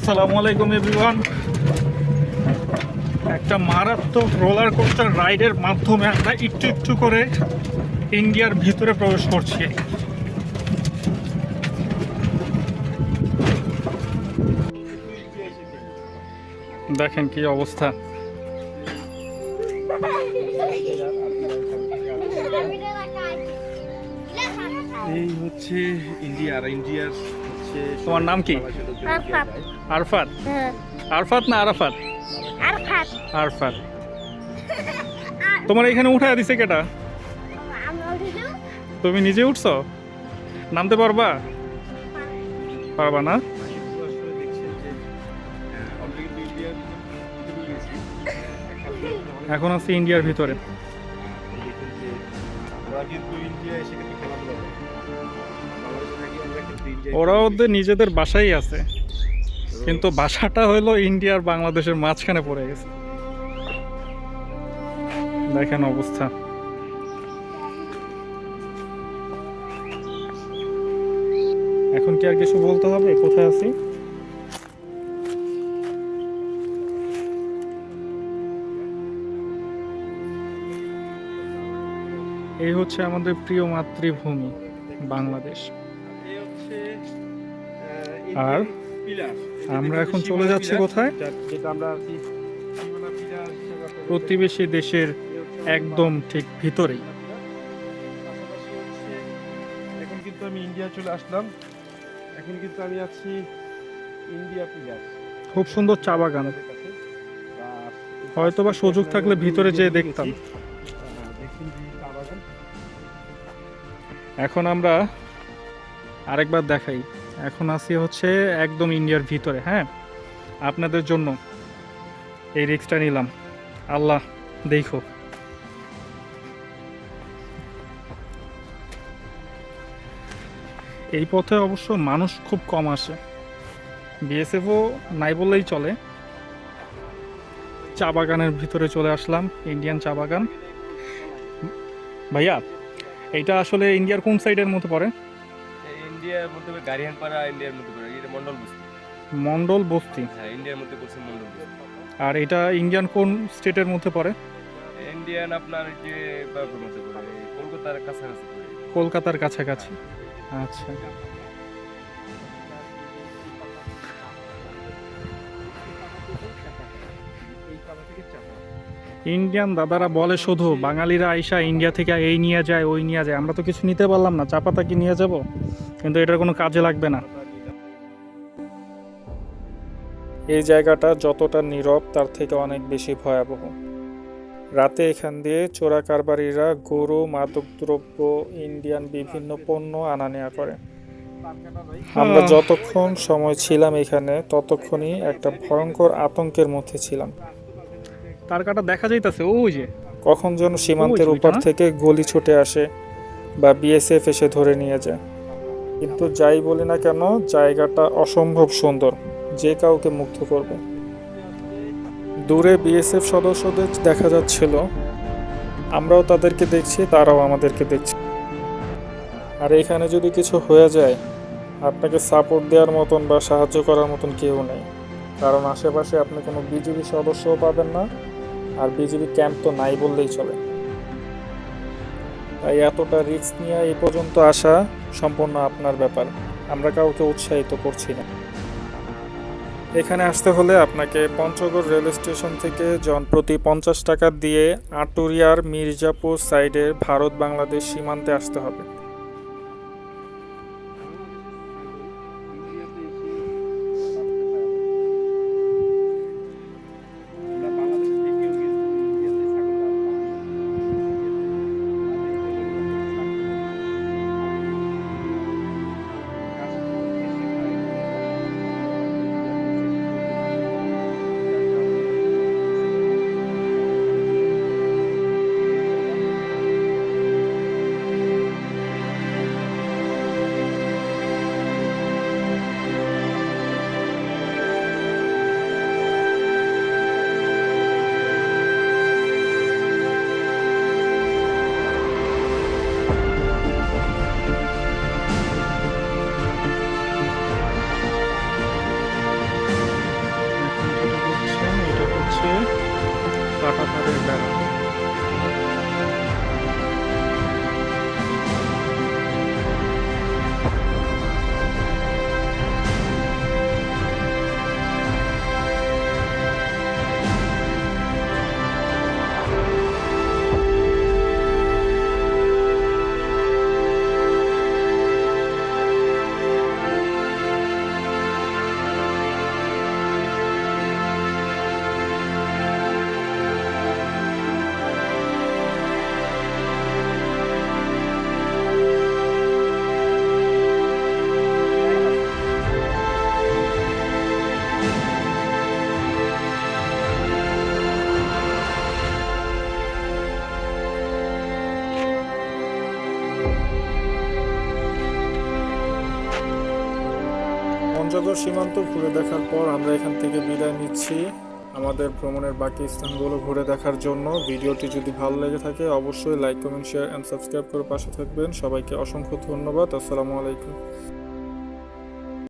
আসসালামু আলাইকুম এভরিওয়ান। একটা মারাত্মক রোলার কোস্টার রাইডের মাধ্যমে আমরা একটু একটু করে ইন্ডিয়ার ভিতরে প্রবেশ করছি। দেখেন কি অবস্থা। এই হচ্ছে ইন্ডিয়া, আর ইন্ডিয়ার হচ্ছে। তোমার নাম কি? আরফাত। আরফাত? হ্যাঁ, আরফাত না আরাফাত? আরফাত। আরফাত। তোমার এখানে উঠায় দিছে কেটা? আমরা উঠেছি। তুমি নিজে উঠছো? নামতে পারবা? পারবা না? আসলে দেখছেন যে আমরা কিন্তু ইন্ডিয়ার ভিতরে গেছি। এখন আছি ইন্ডিয়ার ভিতরে। দেখুন যে ওরা কিন্তু ইন্ডিয়া এসে কিন্তু খেলাধুলা করে। বাংলাদেশে থাকি আমরা কিন্তু ইন্ডিয়া। ওরা ওদের নিজেদের বাসাই আছে, কিন্তু বাসাটা হলো ইন্ডিয়ার বাংলাদেশের মাঝখানে পড়ে গেছে। দেখেন অবস্থা। এখন কি আর কিছু বলতে হবে? কোথায় আছি? এই হচ্ছে আমাদের প্রিয় মাতৃভূমি বাংলাদেশ। এই হচ্ছে আর পিলার। আমরা এখন চলে যাচ্ছি কোথায়? যেটা আমরা আর কি সীমানা পিলার হিসেবে আপনাদের প্রতিবেশী দেশের একদম ঠিক ভিতরেই। পাশাপাশি হচ্ছে এখন কিন্তু আমি ইন্ডিয়া চলে আসলাম। এখন কিন্তু আমি আছি ইন্ডিয়া পিলার। খুব সুন্দর চা বাগান। হয়তোবা সুযোগ থাকলে ভিতরে যেয়ে দেখতাম। এখন আমরা আরেকবার দেখাই। এখন আছি হচ্ছে একদম ইন্ডিয়ার ভিতরে। হ্যাঁ, আপনাদের জন্য এই রিস্কটা নিলাম। আল্লাহ দেখো। এই পথে অবশ্য মানুষ খুব কম আসে, বিএসএফও নাই বললেই চলে। চা বাগানের ভিতরে চলে আসলাম, ইন্ডিয়ান চা বাগান। ভাইয়া, এইটা আসলে ইন্ডিয়ার কোন সাইডের মধ্যে পড়ে? ইন্ডিয়ার মধ্যে গাড়িয়ানপাড়া, ইন্ডিয়ার মধ্যে পড়ে, এটা মন্ডল বস্তি। মন্ডল বস্তি। হ্যাঁ, ইন্ডিয়ার মধ্যে পড়ছে মন্ডল বস্তি। আর এটা ইন্ডিয়ান কোন স্টেটের মধ্যে পড়ে? ইন্ডিয়ান আপনার যে বাপের মধ্যে পড়ে, কলকাতার কাছাকাছি পড়ে। কলকাতার কাছাকাছি। আচ্ছা, ইন্ডিয়ান দাদারা বলে শুধু বাঙালিরা আইসা ইন্ডিয়া থেকে এই নিয়ে যায় ওই নিয়ে যায়, আমরা তো কিছু নিতে পারলাম না, চা পাতা কি নিয়ে যাব? কিন্তু এটার কোনো কাজে লাগবে না। এই জায়গাটা যতটা নীরব তার থেকে অনেক বেশি ভয়াবহ। রাতে এখান দিয়ে চোরা কারবারিরা গরু, মাদকদ্রব্য, ইন্ডিয়ান বিভিন্ন পণ্য আনা নেওয়া করে। আমরা যতক্ষণ সময় ছিলাম এখানে ততক্ষণই একটা ভয়ঙ্কর আতঙ্কের মধ্যে ছিলাম। তার কাটা দেখা যাইতেছে ওই যে, কখন যেন সীমান্তের উপর থেকে গুলি ছুটে আসে বা বিএসএফ এসে ধরে নিয়ে যায়। কিন্তু যাই বলি না কেন, জায়গাটা অসম্ভব সুন্দর, যে কাউকে মুগ্ধ করবে। দূরে বিএসএফ সদস্যদের দেখা যাচ্ছিল, আমরাও তাদেরকে দেখছি, তারাও আমাদেরকে দেখছে। আর এখানে যদি কিছু হয়ে যায়, আপনাকে সাপোর্ট দেওয়ার মতন বা সাহায্য করার মতন কেউ নেই। কারণ আশেপাশে আপনি কোনো বিজিবি সদস্যও পাবেন না, আর বিজিবি ক্যাম্প তো নাই বললেই চলে। তাই এতটা রিস্ক নিয়ে এই পর্যন্ত আসা সম্পূর্ণ আপনার ব্যাপার, আমরা কাউকে উৎসাহিত করছি না। এখানে আসতে হলে আপনাকে পঞ্চগড় রেল স্টেশন থেকে জনপ্রতি 50 টাকা দিয়ে আটুরিয়ার মির্জাপুর সাইডের ভারত বাংলাদেশ সীমান্তে আসতে হবে। কাঁটাতারের বেড়া। পঞ্চগড় সীমান্ত ঘুরে দেখার পর আমরা এখান থেকে বিদায় নিচ্ছি আমাদের ভ্রমণের বাকি স্থানগুলো ঘুরে দেখার জন্য। ভিডিওটি যদি ভালো লেগে থাকে অবশ্যই like, comment, share and subscribe করে পাশে থাকবেন। সবাইকে অসংখ্য ধন্যবাদ। আসসালামু আলাইকুম।